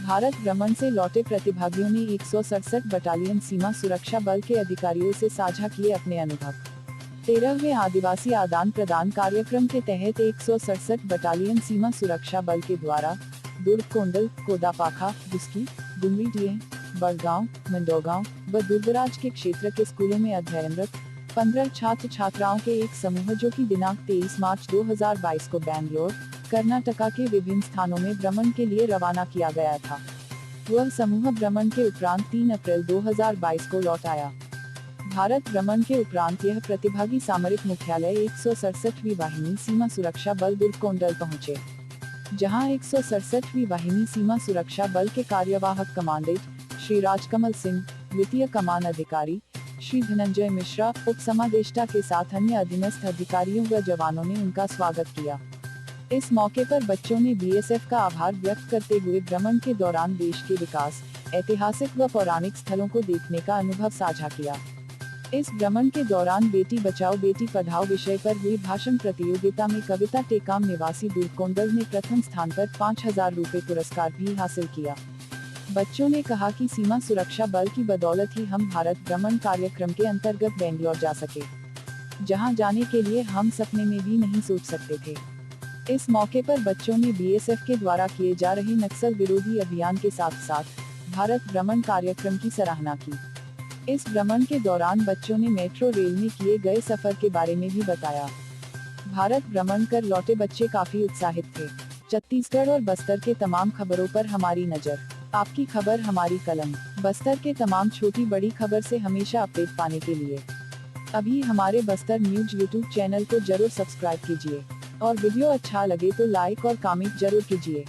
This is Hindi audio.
भारत भ्रमण से लौटे प्रतिभागियों ने 167 बटालियन सीमा सुरक्षा बल के अधिकारियों से साझा किए अपने अनुभव। 13वें आदिवासी आदान प्रदान कार्यक्रम के तहत 167 बटालियन सीमा सुरक्षा बल के द्वारा दुर्ग कोंडल, कोदापाखा, बुस्की, गुमरीडीह, बड़गांव, मंडोगांव व दुर्गराज के क्षेत्र के स्कूलों में अध्ययनरत 15 छात्र छात्राओं के एक समूह जो कि दिनांक 23 मार्च 2022 को बैंगलोर, कर्नाटका के विभिन्न स्थानों में भ्रमण के लिए रवाना किया गया था। वह समूह भ्रमण के उपरांत 3 अप्रैल 2022 को लौट आया। भारत भ्रमण के उपरांत यह प्रतिभागी सामरिक मुख्यालय 167वीं वाहिनी सीमा सुरक्षा बल दुर्ग कोंडल पहुंचे, जहां 167वीं वाहिनी सीमा सुरक्षा बल के कार्यवाहक कमांडेंट श्री राजकमल सिंह, द्वितीय कमान अधिकारी श्री धनंजय मिश्रा, उप समादेष्टा के साथ अन्य अधीनस्थ अधिकारियों व जवानों ने उनका स्वागत किया। इस मौके पर बच्चों ने बीएसएफ का आभार व्यक्त करते हुए भ्रमण के दौरान देश के विकास, ऐतिहासिक व पौराणिक स्थलों को देखने का अनुभव साझा किया। इस भ्रमण के दौरान बेटी बचाओ बेटी पढ़ाओ विषय पर हुई भाषण प्रतियोगिता में कविता टेकाम निवासी दुर्ग कोंडल ने प्रथम स्थान पर 5000 रुपए पुरस्कार भी हासिल किया। बच्चों ने कहा कि सीमा सुरक्षा बल की बदौलत ही हम भारत भ्रमण कार्यक्रम के अंतर्गत बेंगलोर जा सके, जहां जाने के लिए हम सपने में भी नहीं सोच सकते थे। इस मौके पर बच्चों ने बीएसएफ के द्वारा किए जा रहे नक्सल विरोधी अभियान के साथ साथ भारत भ्रमण कार्यक्रम की सराहना की। इस भ्रमण के दौरान बच्चों ने मेट्रो रेल में किए गए सफर के बारे में भी बताया। भारत भ्रमण कर लौटे बच्चे काफी उत्साहित थे। छत्तीसगढ़ और बस्तर के तमाम खबरों पर हमारी नजर, आपकी खबर हमारी कलम। बस्तर के तमाम छोटी बड़ी खबर से हमेशा अपडेट पाने के लिए अभी हमारे बस्तर न्यूज यूट्यूब चैनल को जरूर सब्सक्राइब कीजिए और वीडियो अच्छा लगे तो लाइक और कमेंट जरूर कीजिए।